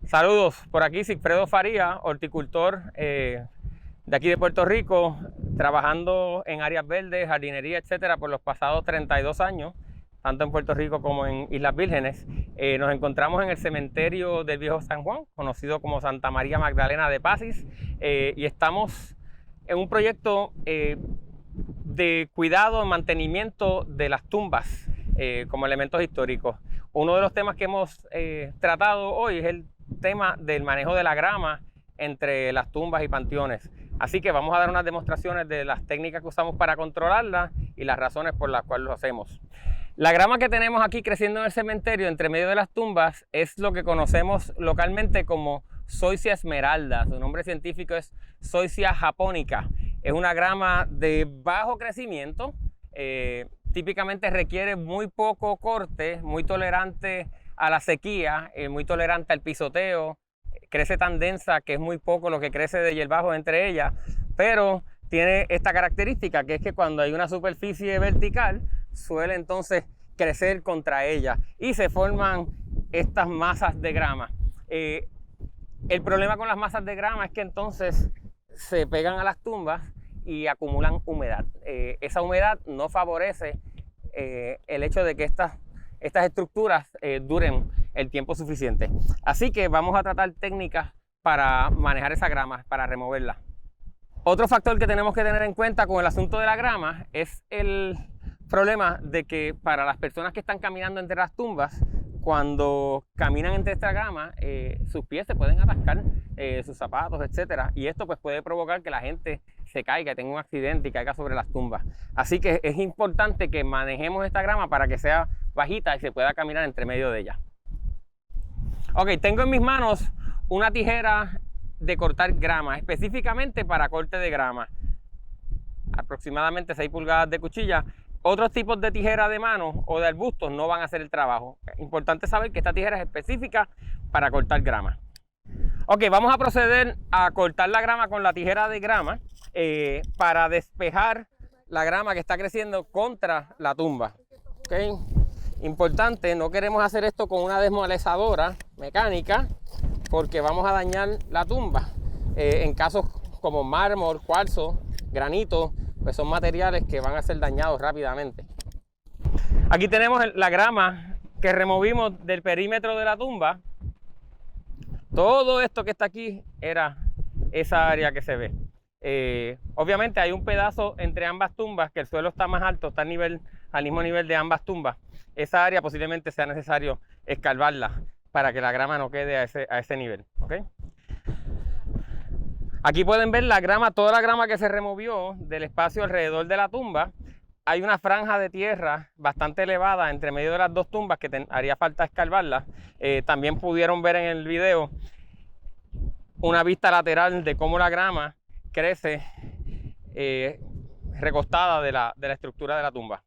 Saludos, por aquí Sigfredo Faría, horticultor de aquí de Puerto Rico, trabajando en áreas verdes, jardinería, etcétera, por los pasados 32 años, tanto en Puerto Rico como en Islas Vírgenes. Nos encontramos en el cementerio del Viejo San Juan, conocido como Santa María Magdalena de Pacis, y estamos en un proyecto de cuidado y mantenimiento de las tumbas como elementos históricos. Uno de los temas que hemos tratado hoy es el tema del manejo de la grama entre las tumbas y panteones. Así que vamos a dar unas demostraciones de las técnicas que usamos para controlarla y las razones por las cuales lo hacemos. La grama que tenemos aquí creciendo en el cementerio entre medio de las tumbas es lo que conocemos localmente como Zoysia esmeralda. Su nombre científico es Zoysia japonica. Es una grama de bajo crecimiento, típicamente requiere muy poco corte, muy tolerante a la sequía, muy tolerante al pisoteo, crece tan densa que es muy poco lo que crece de hierbajo entre ellas, pero tiene esta característica que es que cuando hay una superficie vertical suele entonces crecer contra ella y se forman estas masas de grama. El problema con las masas de grama es que entonces se pegan a las tumbas y acumulan humedad. Esa humedad no favorece el hecho de que estas estructuras duren el tiempo suficiente. Así que vamos a tratar técnicas para manejar esa grama, para removerla. Otro factor que tenemos que tener en cuenta con el asunto de la grama es el problema de que para las personas que están caminando entre las tumbas, cuando caminan entre esta grama, sus pies se pueden atascar, sus zapatos, etcétera, y esto pues puede provocar que la gente se caiga, tenga un accidente y caiga sobre las tumbas. Así que es importante que manejemos esta grama para que sea bajita y se pueda caminar entre medio de ella. Ok, tengo en mis manos una tijera de cortar grama, específicamente para corte de grama, aproximadamente 6 pulgadas de cuchilla. Otros tipos de tijera de mano o de arbustos no van a hacer el trabajo. Importante saber que esta tijera es específica para cortar grama. Ok, vamos a proceder a cortar la grama con la tijera de grama para despejar la grama que está creciendo contra la tumba. Okay. Importante, no queremos hacer esto con una desmalezadora mecánica porque vamos a dañar la tumba. En casos como mármol, cuarzo, granito, pues son materiales que van a ser dañados rápidamente. Aquí tenemos la grama que removimos del perímetro de la tumba. Todo esto que está aquí era esa área que se ve. Obviamente hay un pedazo entre ambas tumbas que el suelo está más alto, está al mismo nivel de ambas tumbas. Esa área posiblemente sea necesario escarbarla para que la grama no quede a ese nivel. ¿Okay? Aquí pueden ver la grama, toda la grama que se removió del espacio alrededor de la tumba. Hay una franja de tierra bastante elevada entre medio de las dos tumbas que haría falta escarbarla. También pudieron ver en el video una vista lateral de cómo la grama crece recostada de la estructura de la tumba.